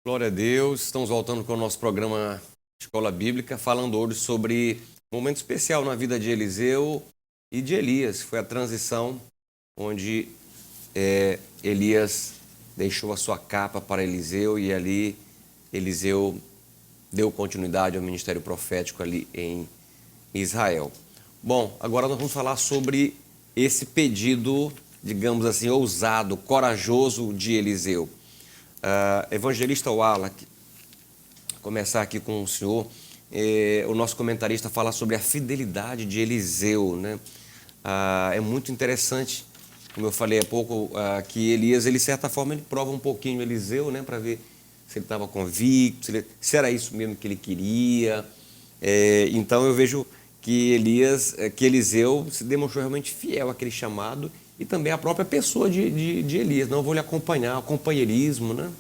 Glória a Deus, estamos voltando com o nosso programa Escola Bíblica, falando hoje sobre um momento especial na vida de Eliseu e de Elias. Foi a transição onde Elias deixou a sua capa para Eliseu e ali Eliseu deu continuidade ao ministério profético ali em Israel. Bom, agora nós vamos falar sobre esse pedido, digamos assim, ousado, corajoso de Eliseu. Evangelista Wallach, começar aqui com o senhor. O nosso comentarista fala sobre a fidelidade de Eliseu, né? É muito interessante, como eu falei há pouco, que Elias, ele de certa forma, ele prova um pouquinho Eliseu, né, para ver se ele estava convicto, se era isso mesmo que ele queria. Então eu vejo que Eliseu se demonstrou realmente fiel àquele chamado e também à própria pessoa de Elias. Não, eu vou lhe acompanhar, o companheirismo, né?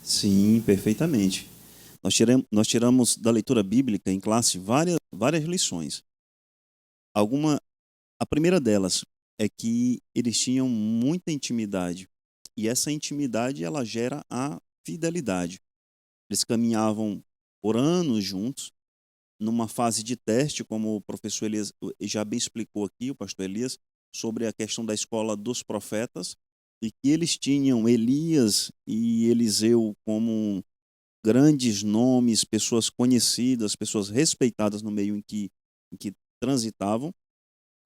Sim, perfeitamente. Nós tiramos da leitura bíblica em classe várias lições. A primeira delas é que eles tinham muita intimidade e essa intimidade ela gera a fidelidade. Eles caminhavam por anos juntos, numa fase de teste, como o professor Elias já bem explicou aqui, o pastor Elias, sobre a questão da escola dos profetas, e que eles tinham Elias e Eliseu como grandes nomes, pessoas conhecidas, pessoas respeitadas no meio em que transitavam.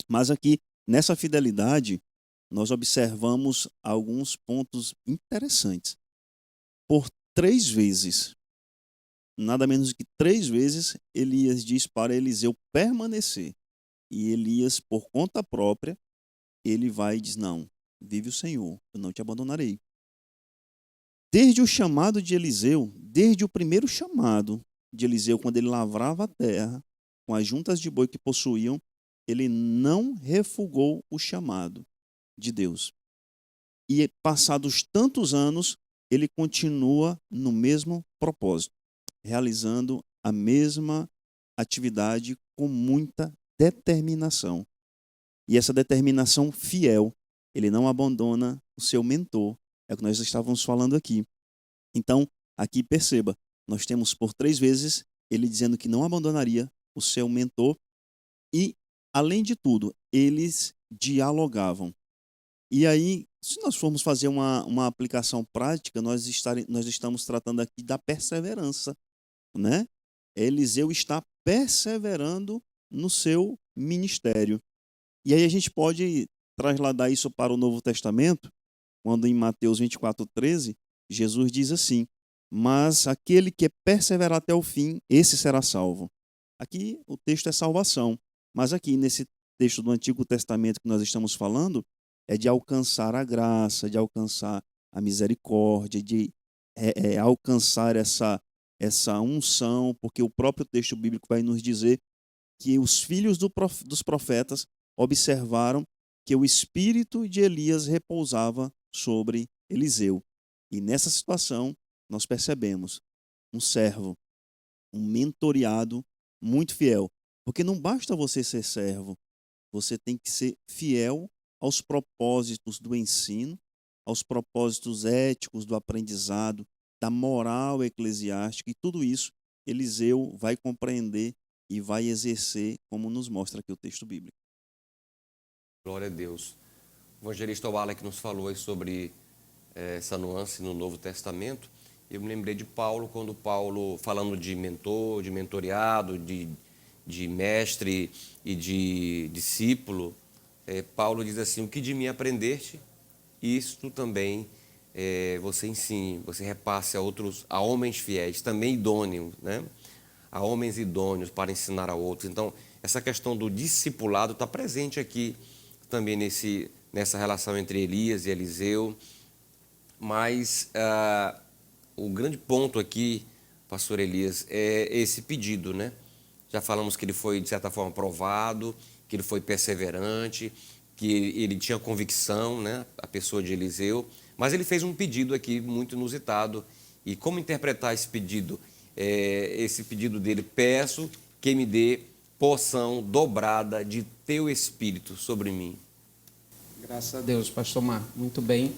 Mas aqui, nessa fidelidade, nós observamos alguns pontos interessantes. Por 3 vezes, nada menos do que 3 vezes, Elias diz para Eliseu permanecer. E Elias, por conta própria, ele vai e diz, não, vive o Senhor, eu não te abandonarei. Desde o chamado de Eliseu, desde o primeiro chamado de Eliseu, quando ele lavrava a terra, com as juntas de boi que possuíam, ele não refugou o chamado de Deus. E passados tantos anos, ele continua no mesmo propósito, realizando a mesma atividade com muita determinação. E essa determinação fiel, ele não abandona o seu mentor, é o que nós estávamos falando aqui. Então, aqui perceba, nós temos por 3 vezes ele dizendo que não abandonaria o seu mentor e, além de tudo, eles dialogavam. E aí, se nós formos fazer uma aplicação prática, nós estamos tratando aqui da perseverança, né? Eliseu está perseverando no seu ministério. E aí a gente pode trasladar isso para o Novo Testamento, quando em Mateus 24:13, Jesus diz assim, mas aquele que perseverar até o fim, esse será salvo. Aqui o texto é salvação, mas aqui nesse texto do Antigo Testamento que nós estamos falando, é de alcançar a graça, de alcançar a misericórdia, de alcançar essa unção, porque o próprio texto bíblico vai nos dizer que os filhos dos profetas observaram que o espírito de Elias repousava sobre Eliseu. E nessa situação, nós percebemos um servo, um mentoriado muito fiel. Porque não basta você ser servo, você tem que ser fiel aos propósitos do ensino, aos propósitos éticos do aprendizado, da moral eclesiástica, e tudo isso Eliseu vai compreender e vai exercer, como nos mostra aqui o texto bíblico. Glória a Deus. O evangelista Wallach nos falou aí sobre essa nuance no Novo Testamento. Eu me lembrei de Paulo, quando Paulo, falando de mentor, de mentoreado, de mestre e de discípulo, Paulo diz assim, o que de mim aprendeste, isto também você ensine, você repasse a homens fiéis, também idôneos, né? A homens idôneos para ensinar a outros. Então, essa questão do discipulado está presente aqui também nessa relação entre Elias e Eliseu. Mas o grande ponto aqui, pastor Elias, é esse pedido, né? Já falamos que ele foi, de certa forma, provado, que ele foi perseverante, que ele tinha convicção, né? A pessoa de Eliseu. Mas ele fez um pedido aqui muito inusitado. E como interpretar esse pedido? Esse pedido dele, peço que me dê porção dobrada de teu espírito sobre mim. Graças a Deus, pastor Mar, muito bem.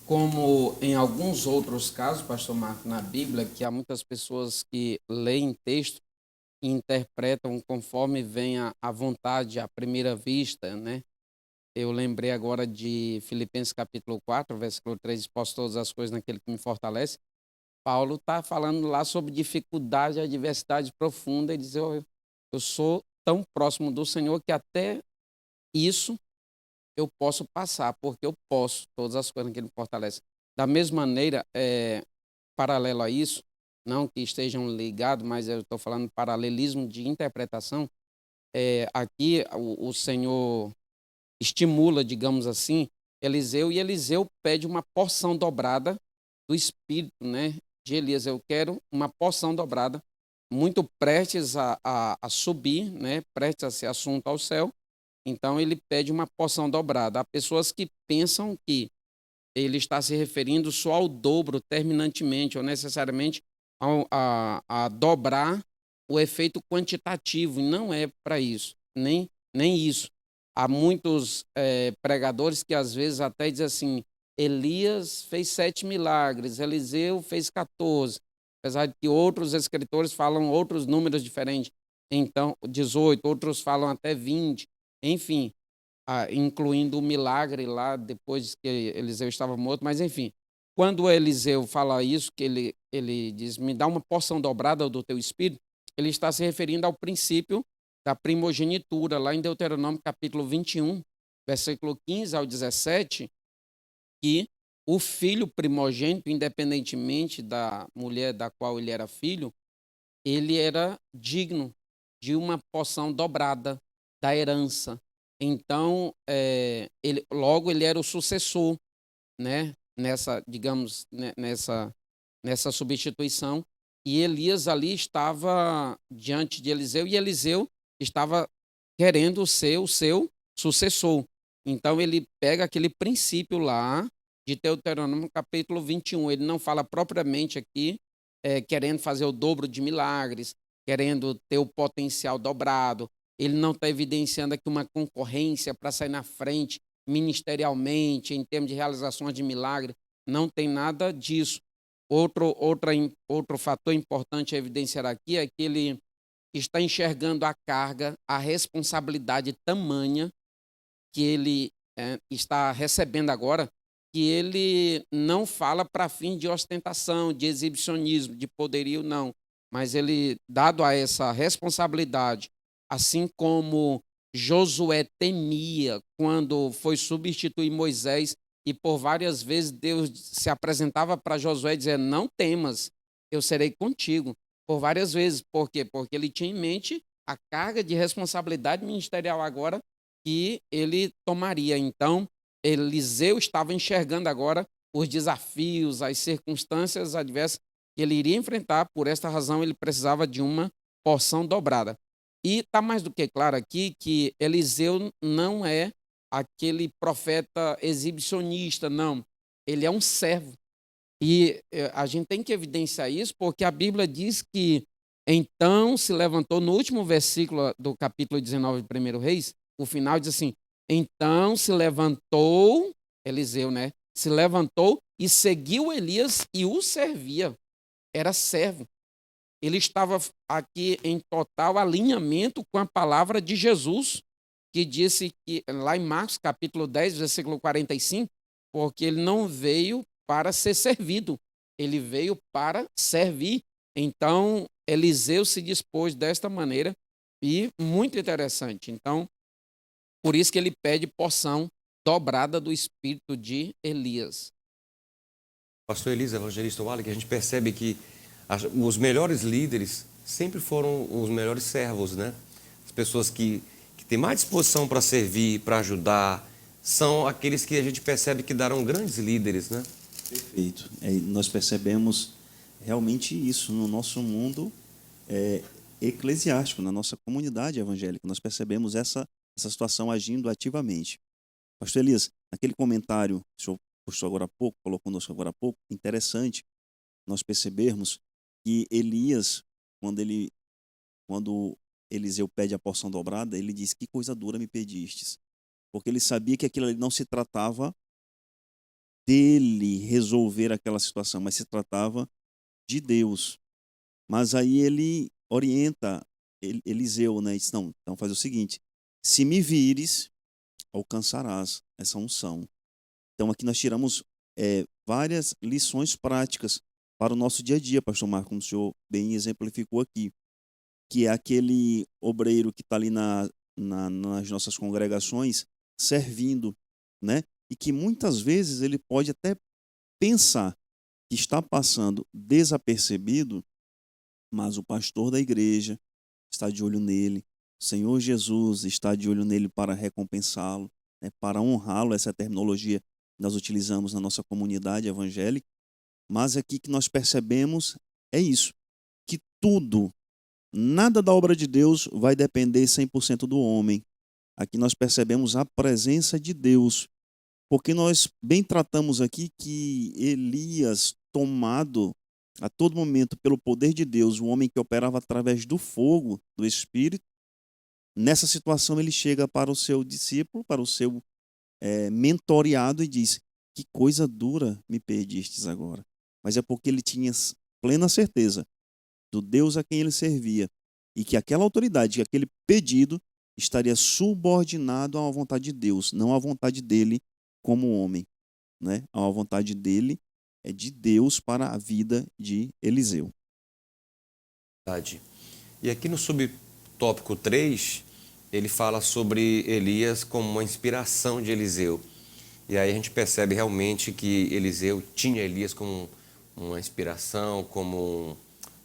como em alguns outros casos, pastor Marco, na Bíblia, que há muitas pessoas que leem texto e interpretam conforme vem a vontade à primeira vista, né? Eu lembrei agora de Filipenses capítulo 4, versículo 3: posso todas as coisas naquele que me fortalece. Paulo está falando lá sobre dificuldade, adversidade profunda, e diz: eu sou tão próximo do Senhor que até isso eu posso passar, porque eu posso todas as coisas que ele me fortalece. Da mesma maneira, paralelo a isso, não que estejam ligados, mas eu estou falando paralelismo de interpretação. Aqui o Senhor estimula, digamos assim, Eliseu, e Eliseu pede uma porção dobrada do Espírito, né, de Elias. Eu quero uma porção dobrada, muito prestes a subir, né, prestes a ser assunto ao céu. Então ele pede uma porção dobrada. Há pessoas que pensam que ele está se referindo só ao dobro terminantemente, ou necessariamente a dobrar o efeito quantitativo, e não é para isso, nem isso. Há muitos pregadores que às vezes até dizem assim: Elias fez 7 milagres, Eliseu fez 14, apesar de que outros escritores falam outros números diferentes, então 18, outros falam até 20, enfim, incluindo o milagre lá depois que Eliseu estava morto, mas enfim, quando Eliseu fala isso, que ele diz: me dá uma porção dobrada do teu espírito, ele está se referindo ao princípio da primogenitura, lá em Deuteronômio capítulo 21, versículo 15 ao 17, que o filho primogênito, independentemente da mulher da qual ele era filho, ele era digno de uma porção dobrada da herança. Então, logo ele era o sucessor, né, nessa, digamos, nessa substituição. E Elias ali estava diante de Eliseu, e Eliseu estava querendo ser o seu sucessor. Então ele pega aquele princípio lá de Deuteronômio capítulo 21. Ele não fala propriamente aqui querendo fazer o dobro de milagres, querendo ter o potencial dobrado. Ele não está evidenciando aqui uma concorrência para sair na frente ministerialmente, em termos de realizações de milagre. Não tem nada disso. Outro fator importante a evidenciar aqui é que ele está enxergando a carga, a responsabilidade tamanha que ele está recebendo agora, que ele não fala para fim de ostentação, de exibicionismo, de poderio, não. Mas ele, dado a essa responsabilidade, assim como Josué temia quando foi substituir Moisés, e por várias vezes Deus se apresentava para Josué e dizia: não temas, eu serei contigo. Por várias vezes. Por quê? Porque ele tinha em mente a carga de responsabilidade ministerial agora que ele tomaria. Então, Eliseu estava enxergando agora os desafios, as circunstâncias adversas que ele iria enfrentar. Por esta razão, ele precisava de uma porção dobrada. E está mais do que claro aqui que Eliseu não é aquele profeta exibicionista, não. Ele é um servo. E a gente tem que evidenciar isso porque a Bíblia diz que então se levantou, no último versículo do capítulo 19 de 1 Reis, o final diz assim: então se levantou, Eliseu, né? Se levantou e seguiu Elias e o servia. Era servo. Ele estava aqui em total alinhamento com a palavra de Jesus, que disse que, lá em Marcos capítulo 10, versículo 45, porque ele não veio para ser servido, ele veio para servir. Então, Eliseu se dispôs desta maneira, e muito interessante. Então, por isso que ele pede porção dobrada do espírito de Elias. Pastor Elisa, evangelista Wally, que a gente percebe que os melhores líderes sempre foram os melhores servos, né? As pessoas que têm mais disposição para servir, para ajudar, são aqueles que a gente percebe que darão grandes líderes, né? Perfeito. Nós percebemos realmente isso no nosso mundo eclesiástico, na nossa comunidade evangélica. Nós percebemos essa situação agindo ativamente. Pastor Elias, naquele comentário que o senhor postou agora há pouco, falou conosco agora há pouco, interessante nós percebermos que Elias, quando Eliseu pede a porção dobrada, ele diz: que coisa dura me pedistes. Porque ele sabia que aquilo ali não se tratava dele resolver aquela situação, mas se tratava de Deus. Mas aí ele orienta Eliseu, né? Diz, não, então faz o seguinte, se me vires, alcançarás essa unção. Então aqui nós tiramos várias lições práticas para o nosso dia a dia, pastor Marco, como o senhor bem exemplificou aqui, que é aquele obreiro que está ali nas nossas congregações servindo, né? E que muitas vezes ele pode até pensar que está passando desapercebido, mas o pastor da igreja está de olho nele, o Senhor Jesus está de olho nele para recompensá-lo, né? Para honrá-lo, essa terminologia que nós utilizamos na nossa comunidade evangélica, mas aqui que nós percebemos é isso, que tudo, nada da obra de Deus vai depender 100% do homem. Aqui nós percebemos a presença de Deus, porque nós bem tratamos aqui que Elias, tomado a todo momento pelo poder de Deus, o homem que operava através do fogo, do Espírito, nessa situação ele chega para o seu discípulo, para o seu mentoreado e diz, que coisa dura me pedistes agora. Mas é porque ele tinha plena certeza do Deus a quem ele servia e que aquela autoridade, que aquele pedido estaria subordinado à vontade de Deus, não à vontade dele como homem, né? A vontade dele é de Deus para a vida de Eliseu. E aqui no subtópico 3, ele fala sobre Elias como uma inspiração de Eliseu. E aí a gente percebe realmente que Eliseu tinha Elias como uma inspiração, como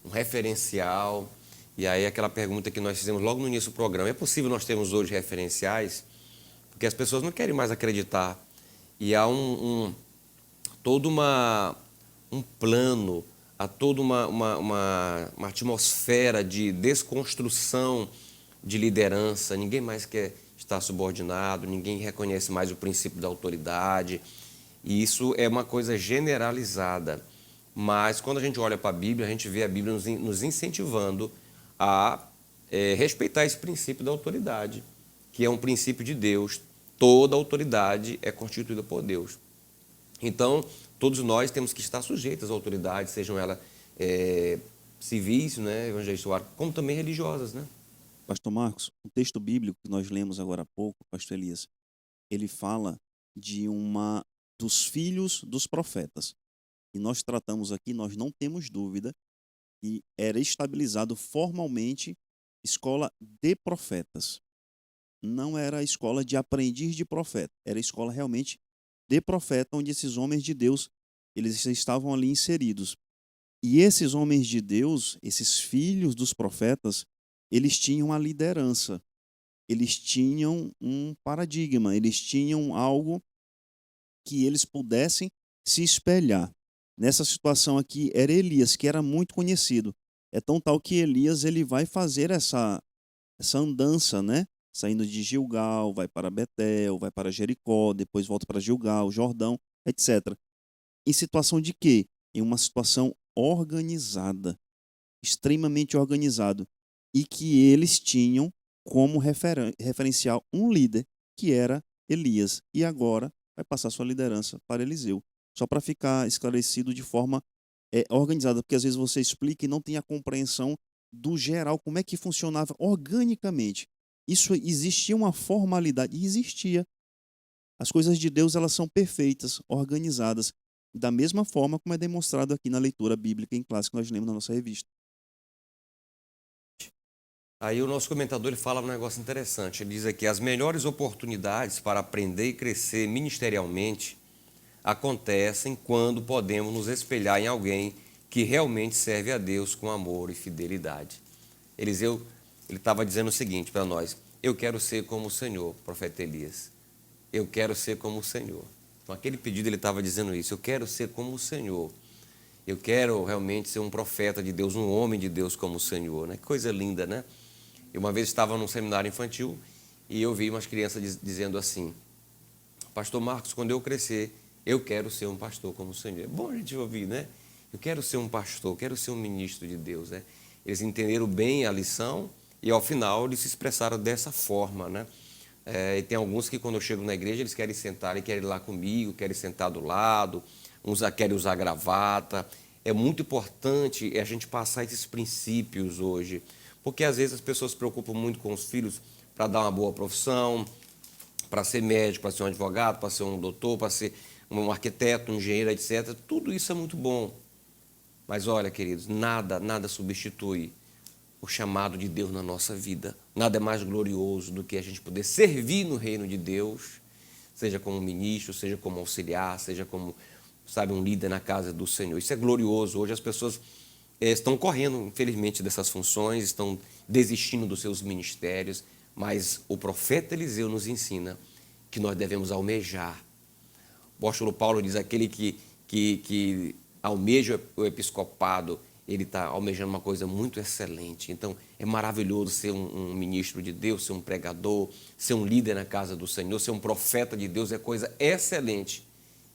um referencial. E aí aquela pergunta que nós fizemos logo no início do programa, é possível nós termos hoje referenciais? Porque as pessoas não querem mais acreditar. E há todo um plano, há toda uma atmosfera de desconstrução de liderança. Ninguém mais quer estar subordinado, ninguém reconhece mais o princípio da autoridade. E isso é uma coisa generalizada. Mas quando a gente olha para a Bíblia, a gente vê a Bíblia nos incentivando a respeitar esse princípio da autoridade, que é um princípio de Deus. Toda autoridade é constituída por Deus. Então, todos nós temos que estar sujeitos às autoridades, sejam elas civis, né, evangelistas, como também religiosas, né? Pastor Marcos, o texto bíblico que nós lemos agora há pouco, pastor Elias, ele fala de dos filhos dos profetas. E nós tratamos aqui, nós não temos dúvida, que era estabilizado formalmente escola de profetas. Não era a escola de aprendiz de profeta, era a escola realmente de profeta, onde esses homens de Deus, eles estavam ali inseridos. E esses homens de Deus, esses filhos dos profetas, eles tinham a liderança, eles tinham um paradigma, eles tinham algo que eles pudessem se espelhar. Nessa situação aqui era Elias, que era muito conhecido. É tão tal que Elias ele vai fazer essa andança, né? Saindo de Gilgal, vai para Betel, vai para Jericó, depois volta para Gilgal, Jordão, etc. Em situação de quê? Em uma situação organizada, extremamente organizado, e que eles tinham como referencial um líder, que era Elias, e agora vai passar sua liderança para Eliseu. Só para ficar esclarecido de forma organizada, porque às vezes você explica e não tem a compreensão do geral, como é que funcionava organicamente. Isso existia uma formalidade, e existia. As coisas de Deus, elas são perfeitas, organizadas, da mesma forma como é demonstrado aqui na leitura bíblica em classe que nós lemos na nossa revista. Aí o nosso comentador ele fala um negócio interessante. Ele diz aqui, as melhores oportunidades para aprender e crescer ministerialmente acontecem quando podemos nos espelhar em alguém que realmente serve a Deus com amor e fidelidade. Eliseu, ele estava dizendo o seguinte para nós, eu quero ser como o Senhor, profeta Elias. Eu quero ser como o Senhor. Então, aquele pedido ele estava dizendo isso, eu quero ser como o Senhor. Eu quero realmente ser um profeta de Deus, um homem de Deus como o Senhor, né? Que coisa linda, né? Eu uma vez estava num seminário infantil e eu vi umas crianças dizendo assim, pastor Marcos, quando eu crescer, eu quero ser um pastor como o Senhor. É bom a gente ouvir, né? Eu quero ser um pastor, quero ser um ministro de Deus, né? Eles entenderam bem a lição e ao final eles se expressaram dessa forma, né? E tem alguns que quando eu chego na igreja eles querem sentar e querem ir lá comigo, querem sentar do lado, uns querem usar gravata. É muito importante a gente passar esses princípios hoje, porque às vezes as pessoas se preocupam muito com os filhos para dar uma boa profissão, para ser médico, para ser um advogado, para ser um doutor, para ser um arquiteto, um engenheiro, etc. Tudo isso é muito bom. Mas olha, queridos, nada substitui o chamado de Deus na nossa vida. Nada é mais glorioso do que a gente poder servir no reino de Deus, seja como ministro, seja como auxiliar, seja como, sabe, um líder na casa do Senhor. Isso é glorioso. Hoje as pessoas estão correndo, infelizmente, dessas funções, estão desistindo dos seus ministérios, mas o profeta Eliseu nos ensina que nós devemos almejar. O apóstolo Paulo diz, aquele que almeja o episcopado, ele está almejando uma coisa muito excelente. Então, é maravilhoso ser um ministro de Deus, ser um pregador, ser um líder na casa do Senhor, ser um profeta de Deus, é coisa excelente.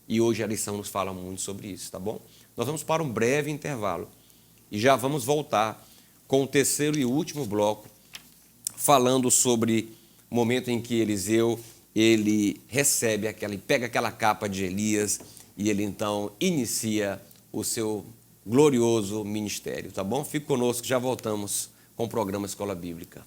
E hoje a lição nos fala muito sobre isso, tá bom? Nós vamos para um breve intervalo e já vamos voltar com o terceiro e último bloco, falando sobre o momento em que Eliseu, ele recebe ele pega aquela capa de Elias e ele então inicia o seu glorioso ministério, tá bom? Fique conosco, já voltamos com o programa Escola Bíblica.